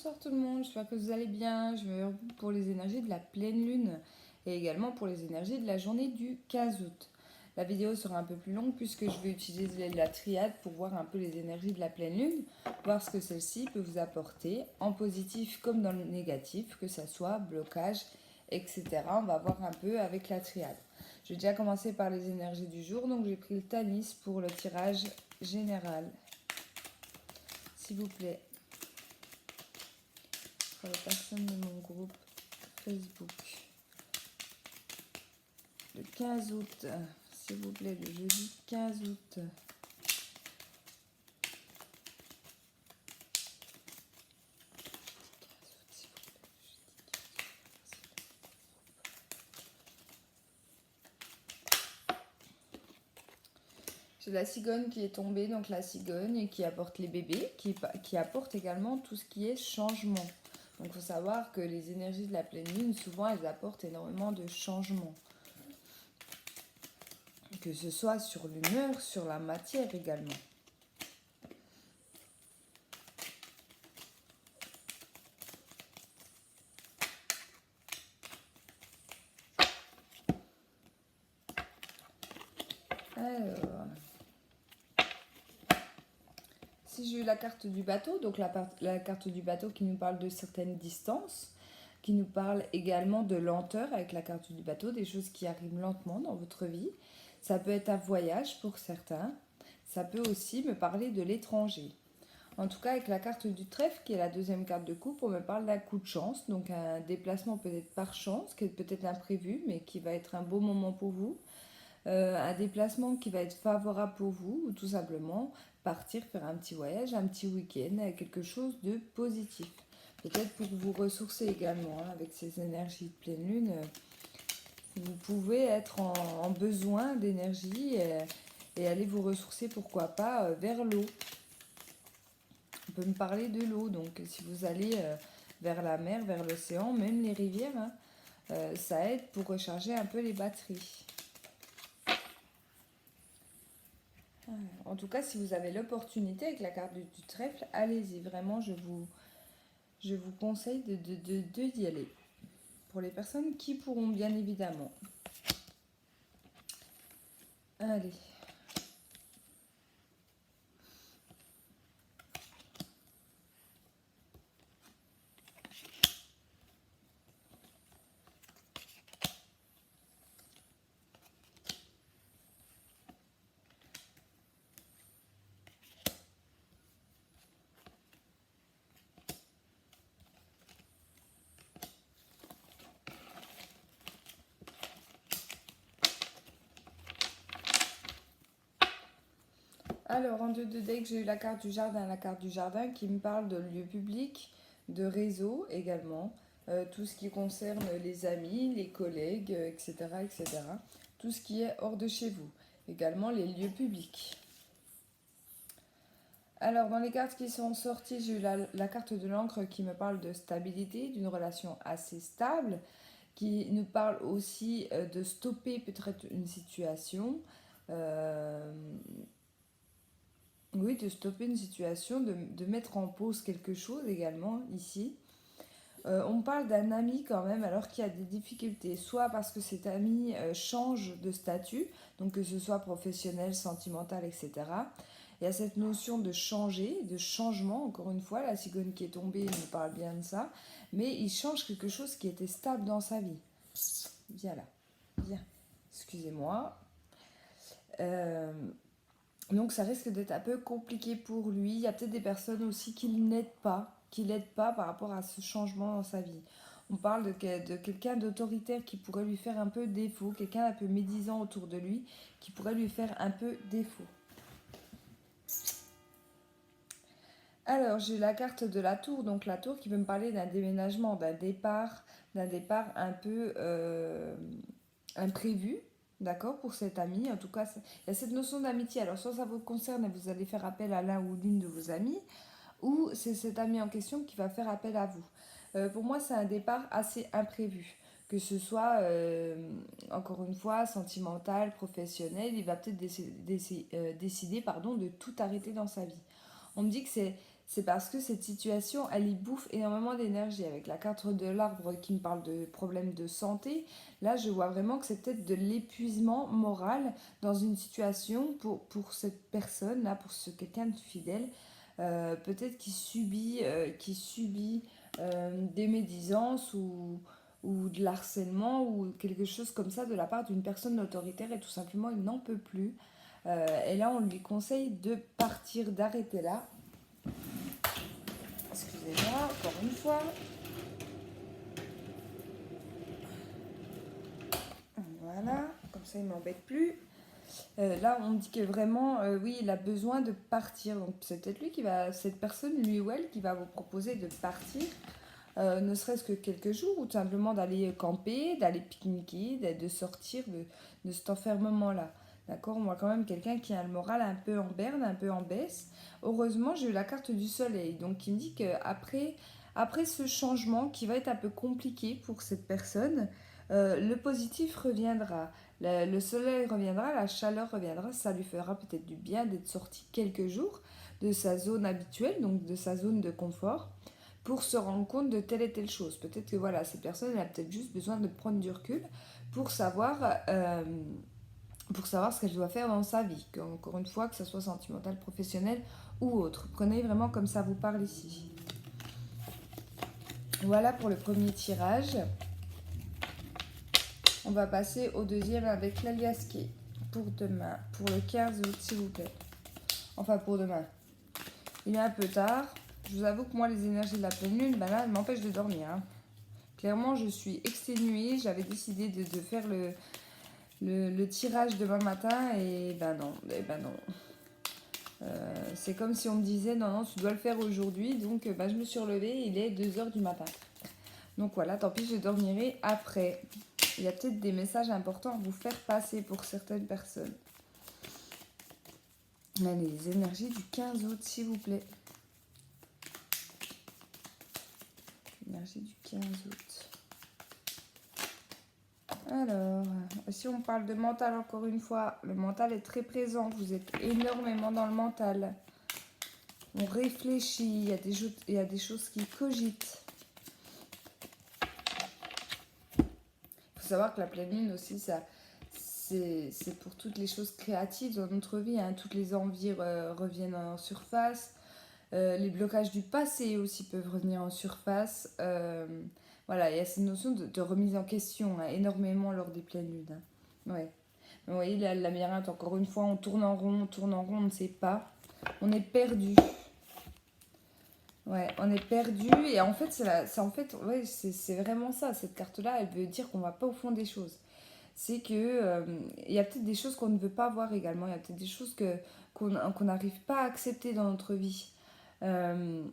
Bonsoir tout le monde, j'espère que vous allez bien. Je vais pour les énergies de la pleine lune et également pour les énergies de la journée du 15 août. La vidéo sera un peu plus longue puisque je vais utiliser la triade pour voir un peu les énergies de la pleine lune, voir ce que celle-ci peut vous apporter en positif comme dans le négatif, que ça soit blocage, etc. On va voir un peu avec la triade. Je vais déjà commencer par les énergies du jour, donc j'ai pris le Tanis pour le tirage général. S'il vous plaît. Pour les personnes de mon groupe Facebook. Le 15 août, s'il vous plaît, le jeudi 15 août. J'ai la cigogne qui est tombée, donc la cigogne qui apporte les bébés, qui apporte également tout ce qui est changement. Donc il faut savoir que les énergies de la pleine lune, souvent elles apportent énormément de changements. Que ce soit sur l'humeur, sur la matière également. Alors, si j'ai eu la carte du bateau, donc la carte du bateau qui nous parle de certaines distances, qui nous parle également de lenteur avec la carte du bateau, des choses qui arrivent lentement dans votre vie. Ça peut être un voyage pour certains. Ça peut aussi me parler de l'étranger. En tout cas, avec la carte du trèfle, qui est la deuxième carte de coupe, on me parle d'un coup de chance, donc un déplacement peut-être par chance, qui est peut-être imprévu, mais qui va être un beau moment pour vous. Un déplacement qui va être favorable pour vous, ou tout simplement partir faire un petit voyage, un petit week-end, avec quelque chose de positif. Peut-être pour vous ressourcer également, hein, avec ces énergies de pleine lune, vous pouvez être en besoin d'énergie et aller vous ressourcer, pourquoi pas, vers l'eau. On peut me parler de l'eau, donc si vous allez vers la mer, vers l'océan, même les rivières, hein, ça aide pour recharger un peu les batteries. En tout cas, si vous avez l'opportunité avec la carte du trèfle, allez-y. Vraiment, je vous conseille d'y aller. Pour les personnes qui pourront, bien évidemment. Allez. Alors, en 2 decks, j'ai eu la carte du jardin qui me parle de lieu public, de réseau également, tout ce qui concerne les amis, les collègues, etc., etc. Tout ce qui est hors de chez vous, également les lieux publics. Alors, dans les cartes qui sont sorties, j'ai eu la carte de l'encre qui me parle de stabilité, d'une relation assez stable, qui nous parle aussi de stopper peut-être une situation. Oui, de stopper une situation, de mettre en pause quelque chose également ici. On parle d'un ami quand même alors qu'il y a des difficultés, soit parce que cet ami change de statut, donc que ce soit professionnel, sentimental, etc. Il y a cette notion de changer, de changement, encore une fois, la cigogne qui est tombée nous parle bien de ça, mais il change quelque chose qui était stable dans sa vie. Viens là, viens, excusez-moi. Donc ça risque d'être un peu compliqué pour lui. Il y a peut-être des personnes aussi qui l'aident pas par rapport à ce changement dans sa vie. On parle de quelqu'un d'autoritaire qui pourrait lui faire un peu défaut, quelqu'un un peu médisant autour de lui qui pourrait lui faire un peu défaut. Alors j'ai la carte de la tour, donc la tour qui peut me parler d'un déménagement, d'un départ un peu imprévu. D'accord, pour cet ami. En tout cas, il y a cette notion d'amitié. Alors, soit ça vous concerne et vous allez faire appel à l'un ou l'une de vos amis, ou c'est cet ami en question qui va faire appel à vous. Pour moi, c'est un départ assez imprévu. Que ce soit, encore une fois, sentimental, professionnel, il va peut-être décider de tout arrêter dans sa vie. On me dit que c'est parce que cette situation, elle y bouffe énormément d'énergie. Avec la carte de l'arbre qui me parle de problèmes de santé, là, je vois vraiment que c'est peut-être de l'épuisement moral dans une situation pour cette personne-là, pour quelqu'un de fidèle, peut-être qui subit des médisances ou de l'harcèlement ou quelque chose comme ça de la part d'une personne autoritaire et tout simplement il n'en peut plus. Et là, on lui conseille de partir, d'arrêter là. Excusez-moi, encore une fois. Voilà, comme ça il ne m'embête plus. Là, on dit que vraiment, oui, il a besoin de partir. Donc, c'est peut-être lui qui va, cette personne, lui ou elle, qui va vous proposer de partir, ne serait-ce que quelques jours, ou tout simplement d'aller camper, d'aller pique-niquer, de sortir de cet enfermement-là. D'accord. On voit quand même quelqu'un qui a le moral un peu en berne, un peu en baisse. Heureusement, j'ai eu la carte du soleil, donc qui me dit qu'après ce changement qui va être un peu compliqué pour cette personne, le positif reviendra. Le soleil reviendra, la chaleur reviendra, ça lui fera peut-être du bien d'être sorti quelques jours de sa zone habituelle, donc de sa zone de confort, pour se rendre compte de telle et telle chose. Peut-être que voilà, cette personne elle a peut-être juste besoin de prendre du recul pour savoir, euh, pour savoir ce qu'elle doit faire dans sa vie. Encore une fois, que ce soit sentimental, professionnel ou autre. Prenez vraiment comme ça vous parle ici. Voilà pour le premier tirage. On va passer au deuxième avec l'aliasqué pour demain, pour le 15 août s'il vous plaît. Enfin pour demain. Il est un peu tard. Je vous avoue que moi les énergies de la pleine lune, ben là, elles m'empêchent de dormir. Hein. Clairement, je suis exténuée. J'avais décidé de faire le tirage demain matin et ben non. C'est comme si on me disait non, tu dois le faire aujourd'hui. Donc ben, je me suis relevée, il est 2h du matin. Donc voilà, tant pis, je dormirai après. Il y a peut-être des messages importants à vous faire passer pour certaines personnes. Allez, les énergies du 15 août, s'il vous plaît. Énergie du 15 août. Alors, si on parle de mental encore une fois, le mental est très présent. Vous êtes énormément dans le mental. On réfléchit, il y a des choses qui cogitent. Il faut savoir que la pleine lune aussi, c'est pour toutes les choses créatives dans notre vie. Hein. Toutes les envies reviennent en surface. Les blocages du passé aussi peuvent revenir en surface. Voilà, il y a cette notion de remise en question hein, énormément lors des pleines lunes. Hein. Ouais. Mais vous voyez, la labyrinthe, encore une fois, on tourne en rond, on ne sait pas. On est perdu. Ouais, on est perdu et en fait, c'est vraiment ça. Cette carte-là, elle veut dire qu'on va pas au fond des choses. C'est que il y a peut-être des choses qu'on ne veut pas voir également. Il y a peut-être des choses qu'on n'arrive pas à accepter dans notre vie. Euh,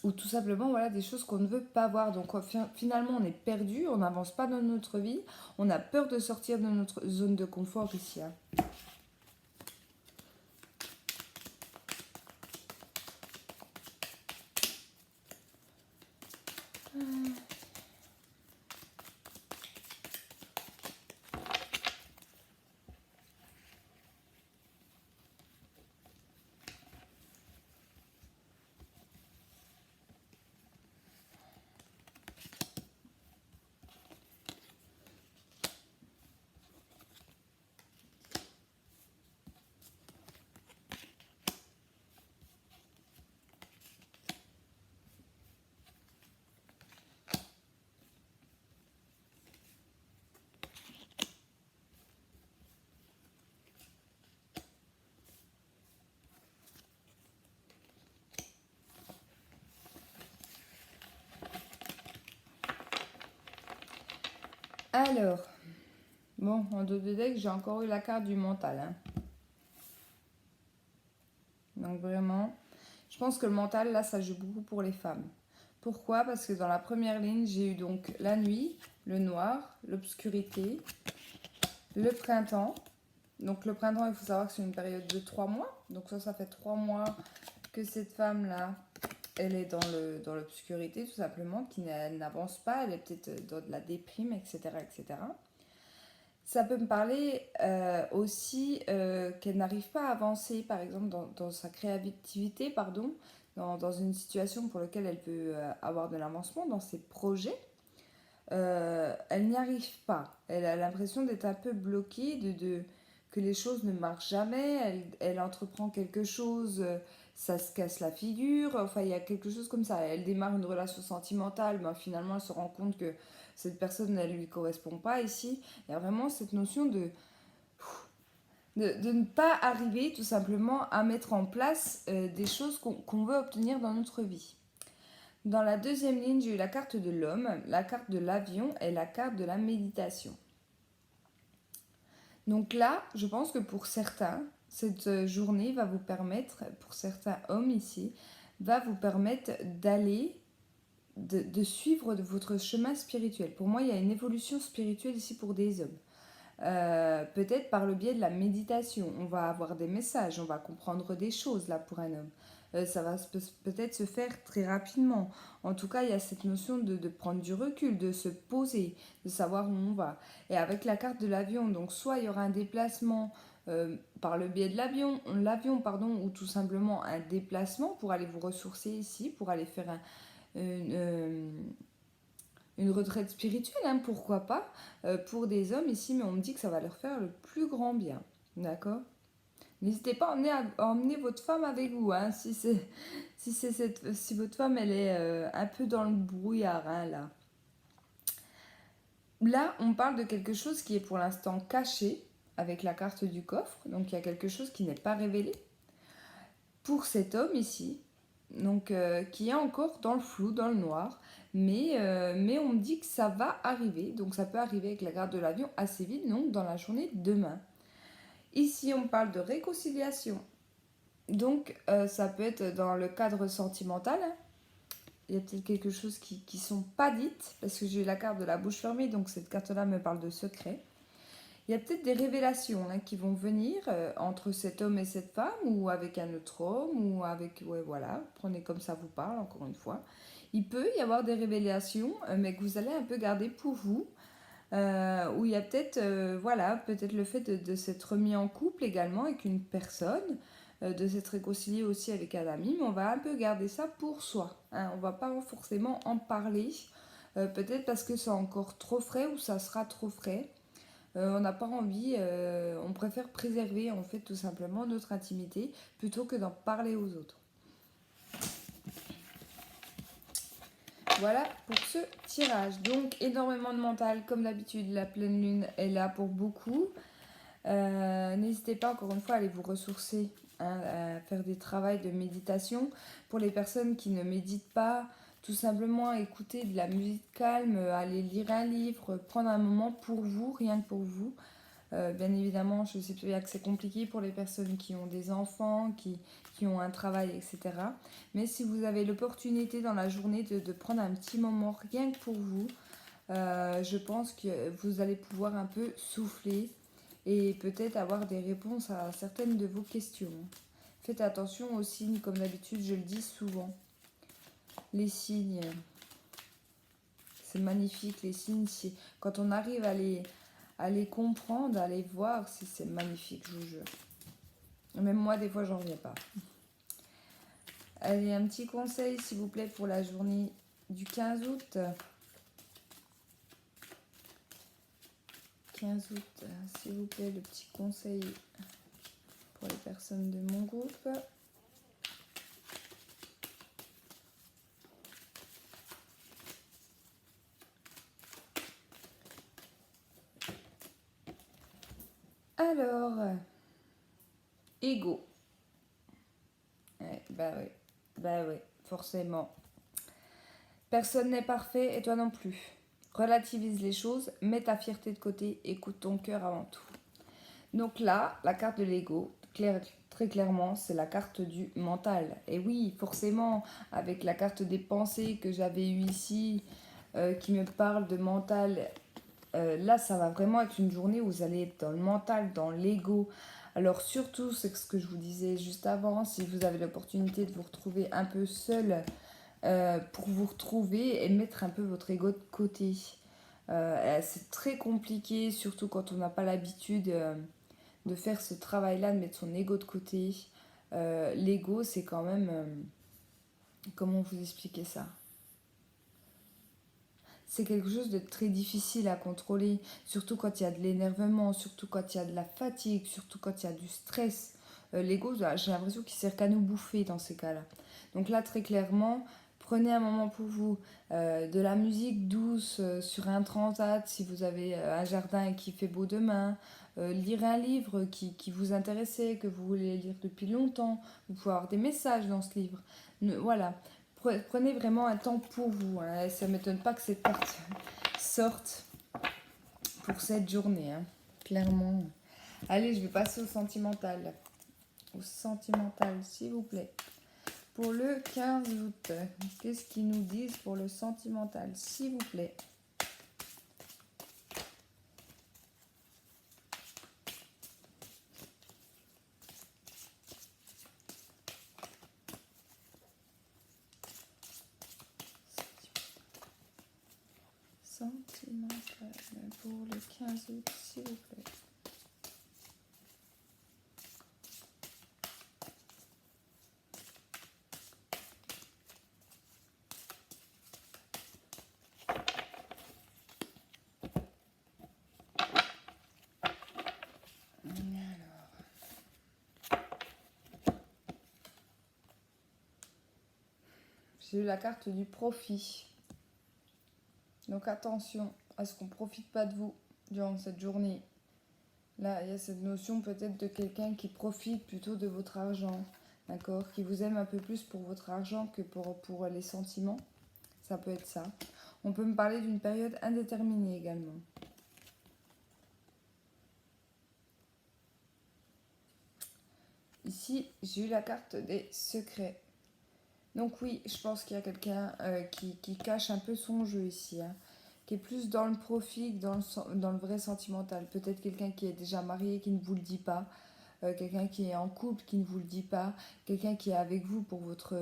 ou tout simplement voilà, des choses qu'on ne veut pas voir. Donc finalement, on est perdu, on n'avance pas dans notre vie, on a peur de sortir de notre zone de confort ici. Hein. Alors, bon, en dos de deck, j'ai encore eu la carte du mental. Hein. Donc vraiment, je pense que le mental, là, ça joue beaucoup pour les femmes. Pourquoi? Parce que dans la première ligne, j'ai eu donc la nuit, le noir, l'obscurité, le printemps. Donc le printemps, il faut savoir que c'est une période de 3 mois. Donc ça fait 3 mois que cette femme-là, elle est dans l'obscurité tout simplement, elle n'avance pas, elle est peut-être dans de la déprime, etc. etc. Ça peut me parler aussi qu'elle n'arrive pas à avancer, par exemple, dans sa créativité, pardon, dans une situation pour laquelle elle peut avoir de l'avancement dans ses projets, elle n'y arrive pas. Elle a l'impression d'être un peu bloquée, que les choses ne marchent jamais. Elle entreprend quelque chose, ça se casse la figure. Enfin, il y a quelque chose comme ça. Elle démarre une relation sentimentale, mais finalement, elle se rend compte que cette personne, elle ne lui correspond pas ici. Il y a vraiment cette notion de ne pas arriver tout simplement à mettre en place des choses qu'on veut obtenir dans notre vie. Dans la deuxième ligne, j'ai eu la carte de l'homme, la carte de l'avion et la carte de la méditation. Donc là, je pense que pour certains, cette journée va vous permettre, pour certains hommes ici, va vous permettre d'aller, de suivre votre chemin spirituel. Pour moi, il y a une évolution spirituelle ici pour des hommes. Peut-être par le biais de la méditation, on va avoir des messages, on va comprendre des choses là pour un homme. Ça va peut-être se faire très rapidement. En tout cas, il y a cette notion de prendre du recul, de se poser, de savoir où on va. Et avec la carte de l'avion, donc soit il y aura un déplacement par le biais de l'avion, pardon, ou tout simplement un déplacement pour aller vous ressourcer ici, pour aller faire une retraite spirituelle, hein, pourquoi pas, pour des hommes ici, mais on me dit que ça va leur faire le plus grand bien. D'accord ? N'hésitez pas à emmener votre femme avec vous, hein, si votre femme elle est un peu dans le brouillard, hein, là. Là, on parle de quelque chose qui est pour l'instant caché avec la carte du coffre, donc il y a quelque chose qui n'est pas révélé pour cet homme ici, donc qui est encore dans le flou, dans le noir, mais on me dit que ça va arriver, donc ça peut arriver avec la carte de l'avion assez vite, donc dans la journée de demain. Ici, on parle de réconciliation. Donc, ça peut être dans le cadre sentimental. Il y a peut-être quelque chose qui ne sont pas dites, parce que j'ai eu la carte de la bouche fermée, donc cette carte-là me parle de secret. Il y a peut-être des révélations qui vont venir entre cet homme et cette femme, ou avec un autre homme, ou avec... Ouais, voilà, prenez comme ça vous parle, encore une fois. Il peut y avoir des révélations, mais que vous allez un peu garder pour vous. Où il y a peut-être peut-être le fait de s'être remis en couple également avec une personne, de s'être réconcilié aussi avec un ami, mais on va un peu garder ça pour soi, hein. On va pas forcément en parler, peut-être parce que c'est encore trop frais ou ça sera trop frais. On n'a pas envie, on préfère préserver en fait tout simplement notre intimité plutôt que d'en parler aux autres. Voilà pour ce tirage. Donc énormément de mental, comme d'habitude, la pleine lune est là pour beaucoup. N'hésitez pas encore une fois à aller vous ressourcer, hein, à faire des travaux de méditation. Pour les personnes qui ne méditent pas, tout simplement écouter de la musique calme, aller lire un livre, prendre un moment pour vous, rien que pour vous. Bien évidemment, je sais bien que c'est compliqué pour les personnes qui ont des enfants, qui ont un travail, etc. Mais si vous avez l'opportunité dans la journée de prendre un petit moment rien que pour vous, je pense que vous allez pouvoir un peu souffler et peut-être avoir des réponses à certaines de vos questions. Faites attention aux signes, comme d'habitude, je le dis souvent. Les signes, c'est magnifique, les signes, quand on arrive à les comprendre, à les voir, c'est magnifique, je vous jure. Même moi, des fois, j'en reviens pas. Allez, un petit conseil, s'il vous plaît, pour la journée du 15 août. 15 août, s'il vous plaît, le petit conseil pour les personnes de mon groupe. Alors, ego. Bah oui, forcément. Personne n'est parfait et toi non plus. Relativise les choses, mets ta fierté de côté, écoute ton cœur avant tout. Donc là, la carte de l'ego, très clairement, c'est la carte du mental. Et oui, forcément, avec la carte des pensées que j'avais eue ici, qui me parle de mental, là, ça va vraiment être une journée où vous allez être dans le mental, dans l'ego. Alors surtout, c'est ce que je vous disais juste avant, si vous avez l'opportunité de vous retrouver un peu seul, pour vous retrouver et mettre un peu votre ego de côté. C'est très compliqué, surtout quand on n'a pas l'habitude de faire ce travail-là, de mettre son ego de côté. L'ego, c'est quand même Comment vous expliquer ça? C'est quelque chose de très difficile à contrôler, surtout quand il y a de l'énervement, surtout quand il y a de la fatigue, surtout quand il y a du stress. L'ego, j'ai l'impression qu'il sert qu'à nous bouffer dans ces cas-là. Donc là, très clairement, prenez un moment pour vous, de la musique douce sur un transat si vous avez un jardin et qu'il fait beau demain, lire un livre qui vous intéressait, que vous voulez lire depuis longtemps, vous pouvez avoir des messages dans ce livre. Voilà, prenez vraiment un temps pour vous. Hein. Ça ne m'étonne pas que cette carte sorte pour cette journée. Hein. Clairement. Allez, je vais passer au sentimental. Au sentimental, s'il vous plaît. Pour le 15 août, qu'est-ce qu'ils nous disent pour le sentimental, s'il vous plaît? Sentimental pour le 15 août, s'il vous plaît. J'ai eu la carte du profit. Donc attention à ce qu'on ne profite pas de vous durant cette journée. Là, il y a cette notion peut-être de quelqu'un qui profite plutôt de votre argent, d'accord? Qui vous aime un peu plus pour votre argent que pour les sentiments. Ça peut être ça. On peut me parler d'une période indéterminée également. Ici, j'ai eu la carte des secrets. Donc oui, je pense qu'il y a quelqu'un qui cache un peu son jeu ici, hein, qui est plus dans le profit que dans le vrai sentimental. Peut-être quelqu'un qui est déjà marié qui ne vous le dit pas, quelqu'un qui est en couple qui ne vous le dit pas, quelqu'un qui est avec vous pour votre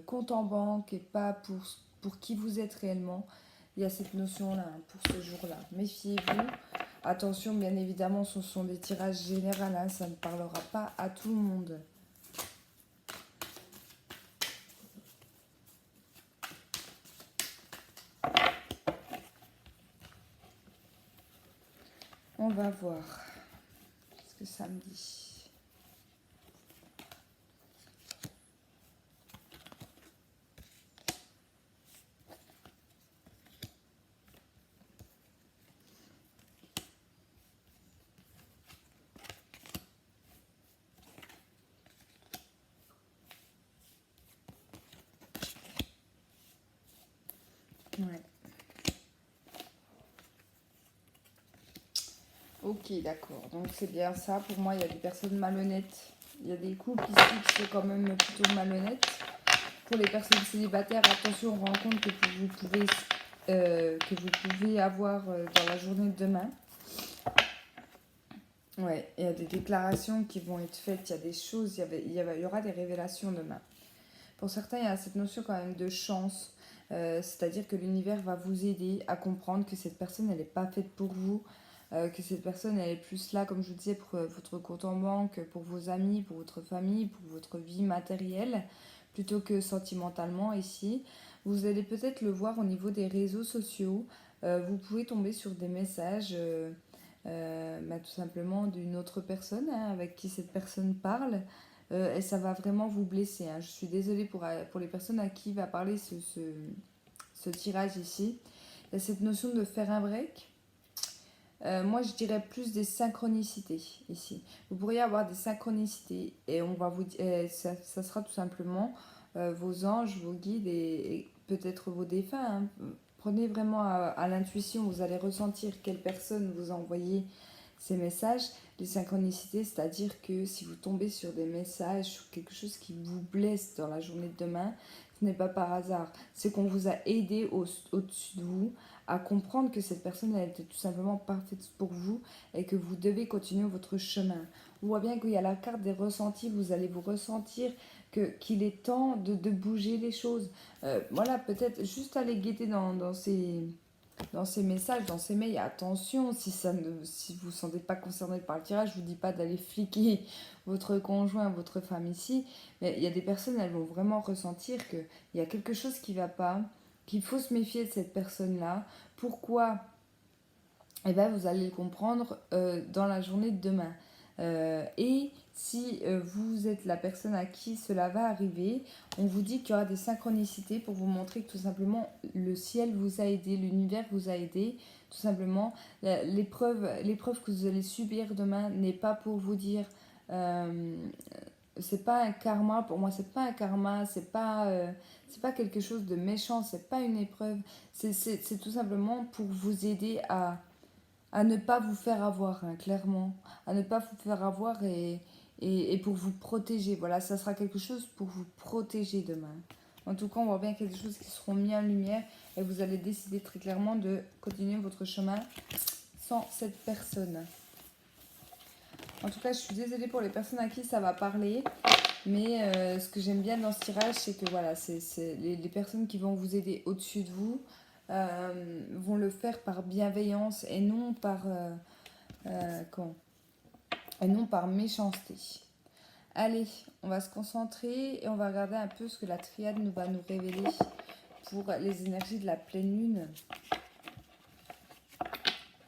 compte en banque et pas pour qui vous êtes réellement. Il y a cette notion-là hein, pour ce jour-là. Méfiez-vous. Attention, bien évidemment, ce sont des tirages généraux, hein, ça ne parlera pas à tout le monde. On va voir ce que ça me dit. Ouais. Ok, d'accord. Donc c'est bien ça. Pour moi, il y a des personnes malhonnêtes. Il y a des couples ici qui sont quand même plutôt malhonnêtes. Pour les personnes célibataires, attention aux rencontres que vous pouvez avoir dans la journée de demain. Ouais, il y a des déclarations qui vont être faites, il y a des choses, il y aura des révélations demain. Pour certains, il y a cette notion quand même de chance. C'est-à-dire que l'univers va vous aider à comprendre que cette personne, elle n'est pas faite pour vous. Que cette personne, elle est plus là, comme je vous disais, pour votre compte en banque, pour vos amis, pour votre famille, pour votre vie matérielle, plutôt que sentimentalement ici. Vous allez peut-être le voir au niveau des réseaux sociaux. Vous pouvez tomber sur des messages tout simplement d'une autre personne hein, avec qui cette personne parle. Et ça va vraiment vous blesser. Hein. Je suis désolée pour les personnes à qui va parler ce tirage ici. Il y a cette notion de faire un break. Moi, je dirais plus des synchronicités ici. Vous pourriez avoir des synchronicités et on va vous ça sera tout simplement vos anges, vos guides et peut-être vos défunts. Hein. Prenez vraiment à l'intuition, vous allez ressentir quelle personne vous a envoyé ces messages. Les synchronicités, c'est-à-dire que si vous tombez sur des messages, sur quelque chose qui vous blesse dans la journée de demain, ce n'est pas par hasard. C'est qu'on vous a aidé au-dessus de vous à comprendre que cette personne elle était tout simplement parfaite pour vous et que vous devez continuer votre chemin. On voit bien qu'il y a la carte des ressentis, vous allez vous ressentir qu'il est temps de bouger les choses. Voilà, peut-être juste aller guetter dans ces dans ces messages, dans ces mails. Attention, si vous ne vous sentez pas concerné par le tirage, je ne vous dis pas d'aller fliquer votre conjoint, votre femme ici, mais il y a des personnes, elles vont vraiment ressentir qu'il y a quelque chose qui ne va pas, qu'il faut se méfier de cette personne-là. Pourquoi? Eh bien, vous allez le comprendre dans la journée de demain. Et si vous êtes la personne à qui cela va arriver, on vous dit qu'il y aura des synchronicités pour vous montrer que tout simplement le ciel vous a aidé, l'univers vous a aidé. Tout simplement, l'épreuve que vous allez subir demain n'est pas pour vous dire c'est pas un karma. Pour moi, c'est pas un karma, c'est pas quelque chose de méchant, c'est pas une épreuve. C'est tout simplement pour vous aider à ne pas vous faire avoir, hein, clairement. À ne pas vous faire avoir et pour vous protéger. Voilà, ça sera quelque chose pour vous protéger demain. En tout cas, on voit bien qu'il y a des choses qui seront mises en lumière et vous allez décider très clairement de continuer votre chemin sans cette personne. En tout cas, je suis désolée pour les personnes à qui ça va parler. Mais ce que j'aime bien dans ce tirage, c'est que voilà, c'est les personnes qui vont vous aider au-dessus de vous vont le faire par bienveillance et non par, et non par méchanceté. Allez, on va se concentrer et on va regarder un peu ce que la triade va nous révéler pour les énergies de la pleine lune.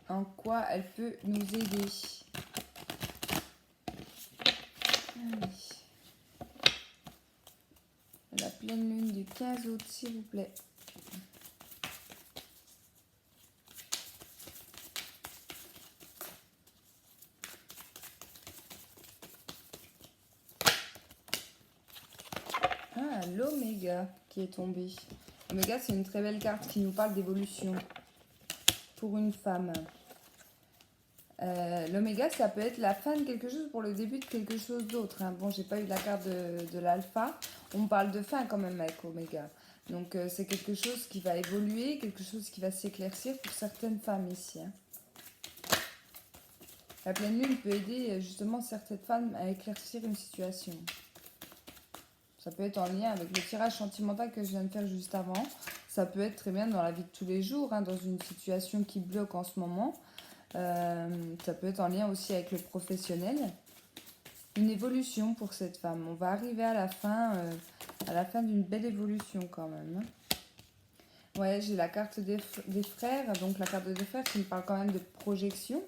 En quoi elle peut nous aider. Allez. La pleine lune du 15 août, s'il vous plaît. Ah, l'Oméga qui est tombé. L'Oméga, c'est une très belle carte qui nous parle d'évolution pour une femme. L'Oméga, ça peut être la fin de quelque chose pour le début de quelque chose d'autre. Hein. Bon, j'ai pas eu la carte de l'alpha. On parle de fin quand même avec Oméga. Donc, c'est quelque chose qui va évoluer, quelque chose qui va s'éclaircir pour certaines femmes ici. Hein. La pleine lune peut aider justement certaines femmes à éclaircir une situation. Ça peut être en lien avec le tirage sentimental que je viens de faire juste avant. Ça peut être très bien dans la vie de tous les jours, hein, dans une situation qui bloque en ce moment. Ça peut être en lien aussi avec le professionnel. Une évolution pour cette femme. On va arriver à la fin d'une belle évolution quand même. Ouais, j'ai la carte des frères. Donc la carte des frères qui me parle quand même de projection,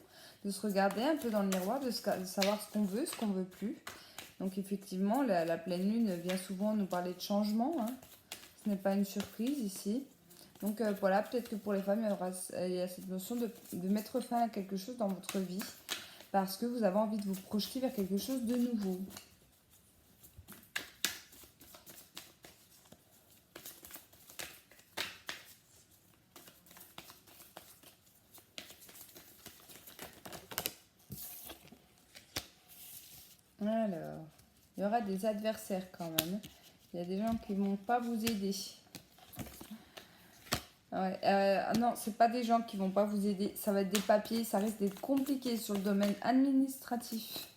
de se regarder un peu dans le miroir, de savoir ce qu'on veut, ce qu'on veut plus. Donc effectivement, la pleine lune vient souvent nous parler de changement. Hein. Ce n'est pas une surprise ici. Donc voilà, peut-être que pour les femmes, il y a cette notion de mettre fin à quelque chose dans votre vie parce que vous avez envie de vous projeter vers quelque chose de nouveau. Alors, il y aura des adversaires quand même. Il y a des gens qui ne vont pas vous aider. Ouais, non, c'est pas des gens qui vont pas vous aider. Ça va être des papiers, ça risque d'être compliqué sur le domaine administratif.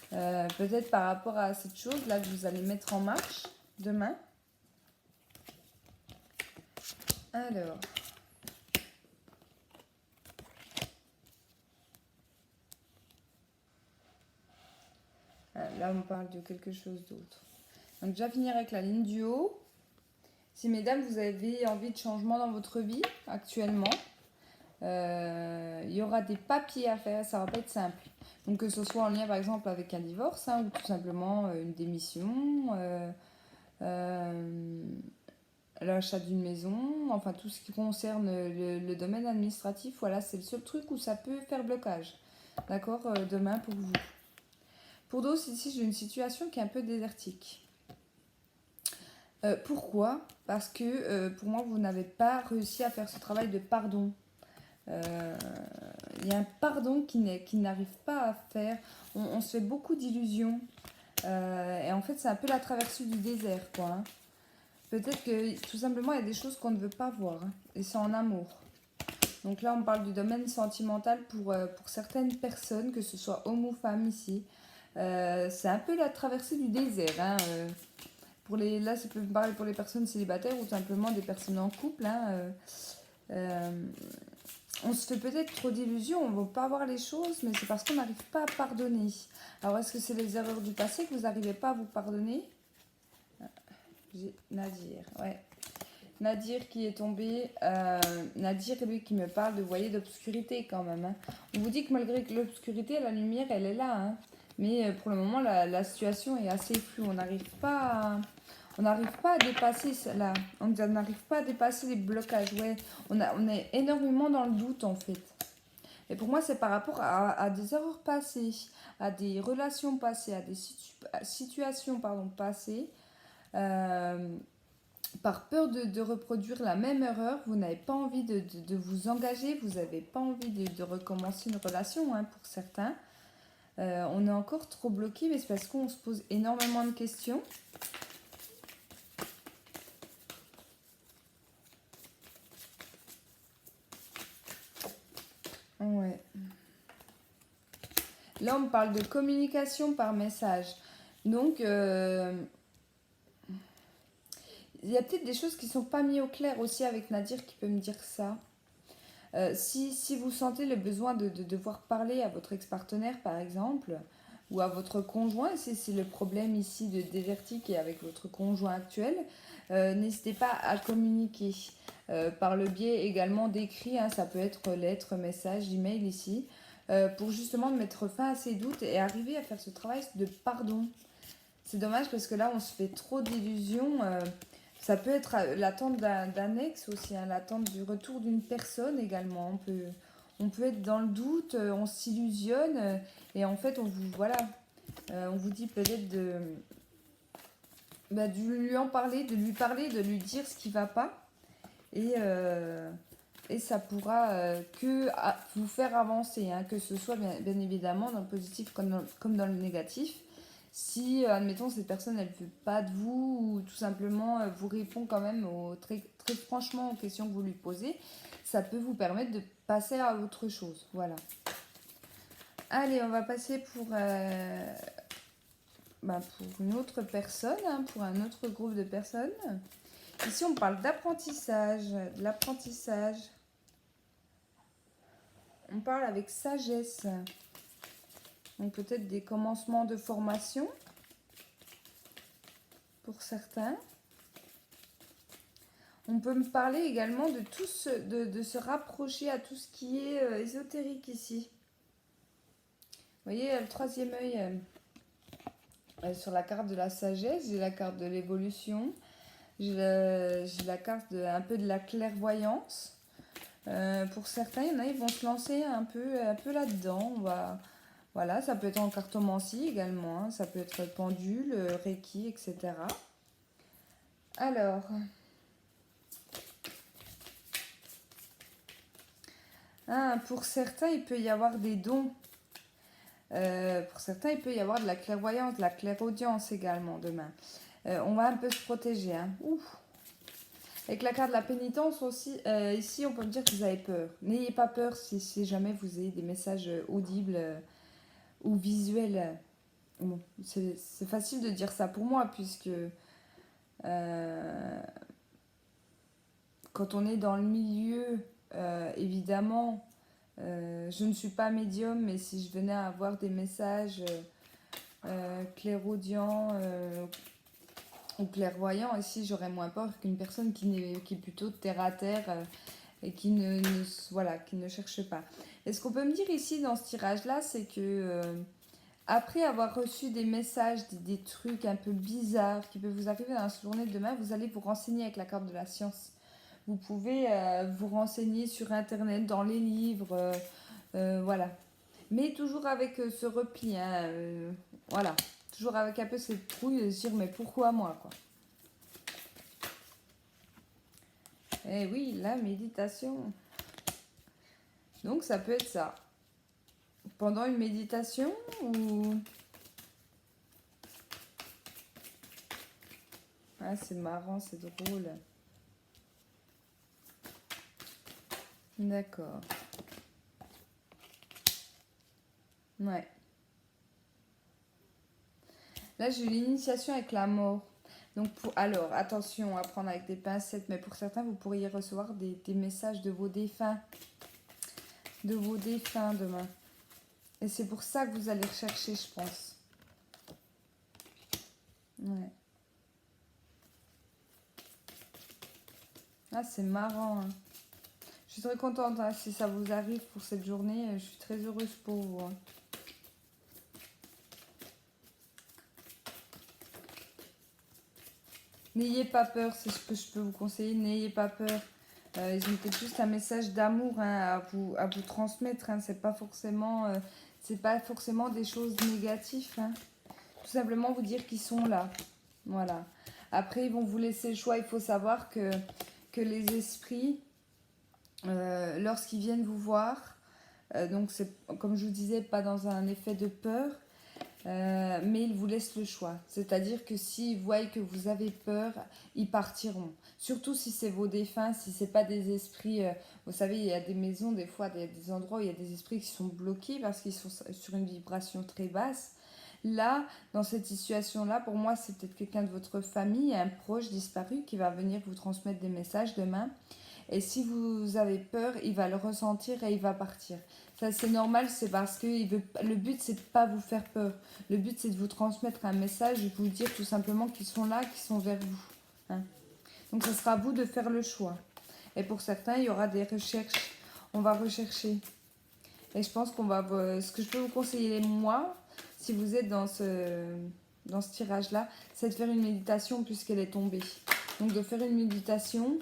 Peut-être par rapport à cette chose-là que vous allez mettre en marche demain. Alors. Là, on parle de quelque chose d'autre. Donc, je vais finir avec la ligne du haut. Si, mesdames, vous avez envie de changement dans votre vie actuellement, il y aura des papiers à faire, ça va pas être simple. Donc, que ce soit en lien, par exemple, avec un divorce, hein, ou tout simplement une démission, l'achat d'une maison, enfin, tout ce qui concerne le domaine administratif, voilà, c'est le seul truc où ça peut faire blocage. D'accord, demain pour vous. Pour d'autres, ici, j'ai une situation qui est un peu désertique. Pourquoi? Parce que pour moi, vous n'avez pas réussi à faire ce travail de pardon. Il y a un pardon qui n'arrive pas à faire. On se fait beaucoup d'illusions. Et en fait, c'est un peu la traversée du désert, quoi. Hein. Peut-être que tout simplement, il y a des choses qu'on ne veut pas voir. Hein, et c'est en amour. Donc là, on parle du domaine sentimental pour certaines personnes, que ce soit homme ou femme ici. C'est un peu la traversée du désert. Hein, là, ça peut me parler pour les personnes célibataires ou simplement des personnes en couple. Hein, Euh, on se fait peut-être trop d'illusions, on ne veut pas voir les choses, mais c'est parce qu'on n'arrive pas à pardonner. Alors, est-ce que c'est les erreurs du passé que vous n'arrivez pas à vous pardonner? J'ai Nadir, ouais. Nadir qui est tombé. Nadir, lui, qui me parle de, vous voyez, d'obscurité quand même. Hein. On vous dit que malgré l'obscurité, la lumière, elle est là. Hein. Mais pour le moment, la situation est assez floue. On n'arrive pas à dépasser cela. On n'arrive pas à dépasser les blocages. Ouais, on est énormément dans le doute en fait. Et pour moi, c'est par rapport à des erreurs passées, à des relations passées, à des situations passées. Euh, Par peur de reproduire la même erreur, vous n'avez pas envie de vous engager, vous n'avez pas envie de recommencer une relation hein, pour certains. On est encore trop bloqué, mais c'est parce qu'on se pose énormément de questions. Ouais. Là, on parle de communication par message. Donc, il y a peut-être des choses qui ne sont pas mises au clair aussi avec Nadir qui peut me dire ça. Si vous sentez le besoin de devoir parler à votre ex-partenaire, par exemple, ou à votre conjoint, si c'est le problème ici de désertique et avec votre conjoint actuel, n'hésitez pas à communiquer par le biais également d'écrits, hein, ça peut être lettres, messages, emails ici, pour justement mettre fin à ces doutes et arriver à faire ce travail de pardon. C'est dommage parce que là, on se fait trop d'illusions. Ça peut être l'attente d'un ex aussi, hein, l'attente du retour d'une personne également. On peut être dans le doute, on s'illusionne et en fait, on vous dit peut-être de lui en parler, de lui parler, de lui dire ce qui ne va pas et ça pourra vous faire avancer, hein, que ce soit bien évidemment dans le positif comme dans le négatif. Si, admettons, cette personne, elle ne veut pas de vous, ou tout simplement vous répond quand même très, très franchement aux questions que vous lui posez, ça peut vous permettre de passer à autre chose. Voilà. Allez, on va passer pour une autre personne, hein, pour un autre groupe de personnes. Ici, on parle d'apprentissage, de l'apprentissage. On parle avec sagesse. Donc peut-être des commencements de formation pour certains. On peut me parler également de se rapprocher à tout ce qui est ésotérique ici. Vous voyez, le troisième œil sur la carte de la sagesse, j'ai la carte de l'évolution, j'ai la carte un peu de la clairvoyance. Pour certains, il y en a, ils vont se lancer un peu là-dedans. Voilà, ça peut être en cartomancie également, hein, ça peut être pendule, reiki, etc. Alors, pour certains, il peut y avoir des dons. Pour certains, il peut y avoir de la clairvoyance, de la clairaudience également demain. On va un peu se protéger. Hein. Ouf. Avec la carte de la pénitence aussi, ici, on peut me dire que vous avez peur. N'ayez pas peur si jamais vous avez des messages audibles ou visuels. Bon, c'est facile de dire ça pour moi, puisque quand on est dans le milieu, évidemment, je ne suis pas médium, mais si je venais à avoir des messages clairaudients ou clairvoyants, ici j'aurais moins peur qu'une personne qui est plutôt terre à terre et qui ne cherche pas. Et ce qu'on peut me dire ici dans ce tirage-là, c'est que après avoir reçu des messages, des trucs un peu bizarres qui peuvent vous arriver dans la journée de demain, vous allez vous renseigner avec la carte de la science. Vous pouvez vous renseigner sur Internet, dans les livres, voilà. Mais toujours avec ce repli, hein, voilà. Toujours avec un peu cette trouille de se dire, mais pourquoi moi, quoi. Eh oui, la méditation. Donc ça peut être ça. Pendant une méditation ou... Ah, c'est marrant, c'est drôle. D'accord. Ouais. Là, j'ai eu l'initiation avec la mort. Donc, alors, attention à prendre avec des pincettes, mais pour certains, vous pourriez recevoir des messages de vos défunts. De vos défunts demain. Et c'est pour ça que vous allez rechercher, je pense. Ouais. Ah, c'est marrant, hein. Je suis très contente, hein, si ça vous arrive pour cette journée. Je suis très heureuse pour vous, hein. N'ayez pas peur, c'est ce que je peux vous conseiller. N'ayez pas peur. Ils ont peut-être juste un message d'amour, hein, à vous transmettre. Hein. C'est pas forcément des choses négatives. Hein. Tout simplement vous dire qu'ils sont là. Voilà. Après, ils vont vous laisser le choix. Il faut savoir que les esprits, lorsqu'ils viennent vous voir, donc c'est comme je vous disais, pas dans un effet de peur, mais ils vous laissent le choix. C'est-à-dire que s'ils voient que vous avez peur, ils partiront. Surtout si c'est vos défunts, si c'est pas des esprits. Vous savez, il y a des maisons, des fois, des endroits où il y a des esprits qui sont bloqués parce qu'ils sont sur une vibration très basse. Là, dans cette situation-là, pour moi, c'est peut-être quelqu'un de votre famille, un proche disparu qui va venir vous transmettre des messages demain. Et si vous avez peur, il va le ressentir et il va partir. Ça, c'est normal, c'est parce que le but, c'est de pas vous faire peur. Le but, c'est de vous transmettre un message et de vous dire tout simplement qu'ils sont là, qu'ils sont vers vous. Hein. Donc, ce sera à vous de faire le choix. Et pour certains, il y aura des recherches. On va rechercher. Et je pense qu'on va... Ce que je peux vous conseiller, moi, si vous êtes dans ce tirage-là, c'est de faire une méditation puisqu'elle est tombée. Donc, de faire une méditation...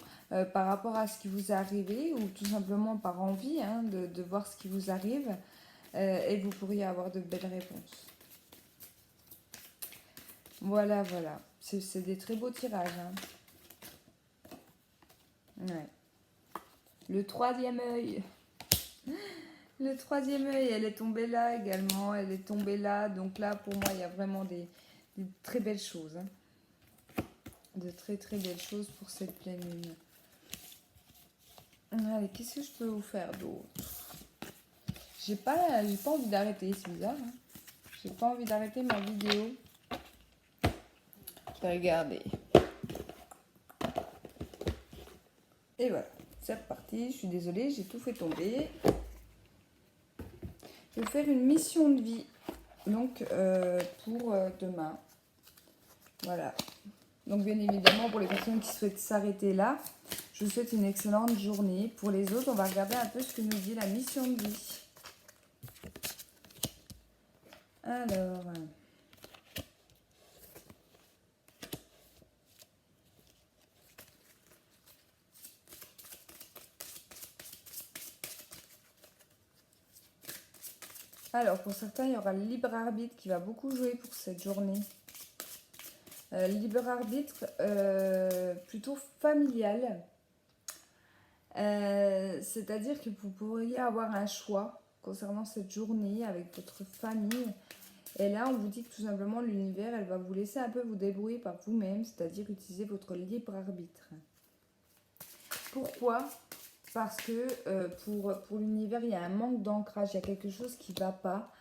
par rapport à ce qui vous est arrivé ou tout simplement par envie, hein, de voir ce qui vous arrive et vous pourriez avoir de belles réponses. Voilà, voilà. C'est des très beaux tirages. Hein. Ouais. Le troisième œil. Le troisième œil, elle est tombée là également. Elle est tombée là. Donc là, pour moi, il y a vraiment des très belles choses. Hein. De très très belles choses pour cette pleine lune. Allez, qu'est-ce que je peux vous faire d'autre? J'ai pas envie d'arrêter, c'est bizarre. Hein. J'ai pas envie d'arrêter ma vidéo. Je vais regarder. Et voilà, c'est reparti. Je suis désolée, j'ai tout fait tomber. Je vais faire une mission de vie. Donc, pour demain. Voilà. Donc, bien évidemment, pour les personnes qui souhaitent s'arrêter là, je vous souhaite une excellente journée. Pour les autres, on va regarder un peu ce que nous dit la mission de vie. Alors... Alors, pour certains, il y aura le libre arbitre qui va beaucoup jouer pour cette journée. Libre arbitre plutôt familial. C'est-à-dire que vous pourriez avoir un choix concernant cette journée avec votre famille. Et là, on vous dit que tout simplement, l'univers, elle va vous laisser un peu vous débrouiller par vous-même, c'est-à-dire utiliser votre libre arbitre. Pourquoi ? Parce que pour l'univers, il y a un manque d'ancrage, il y a quelque chose qui ne va pas.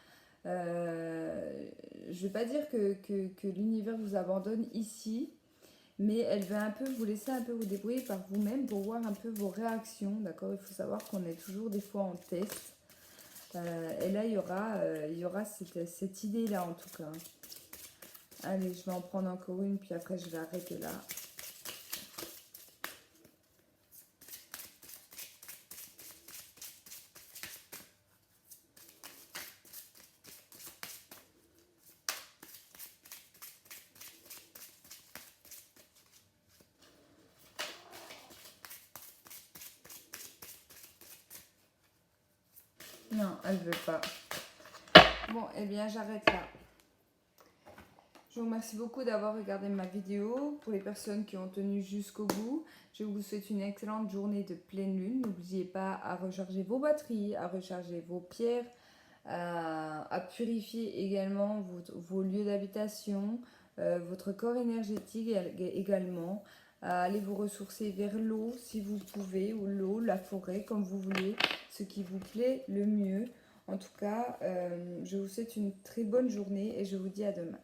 Je ne vais pas dire que l'univers vous abandonne ici, mais elle va un peu vous laisser un peu vous débrouiller par vous-même pour voir un peu vos réactions, d'accord? Il faut savoir qu'on est toujours des fois en test. Et là, il y aura cette idée-là en tout cas. Allez, je vais en prendre encore une, puis après je vais arrêter là. Non, elle veut pas. Bon, eh bien, j'arrête là. Je vous remercie beaucoup d'avoir regardé ma vidéo. Pour les personnes qui ont tenu jusqu'au bout, je vous souhaite une excellente journée de pleine lune. N'oubliez pas à recharger vos batteries, à recharger vos pierres, à purifier également vos lieux d'habitation, votre corps énergétique également, à aller vous ressourcer vers l'eau si vous pouvez, ou l'eau, la forêt, comme vous voulez, ce qui vous plaît le mieux. En tout cas, je vous souhaite une très bonne journée et je vous dis à demain.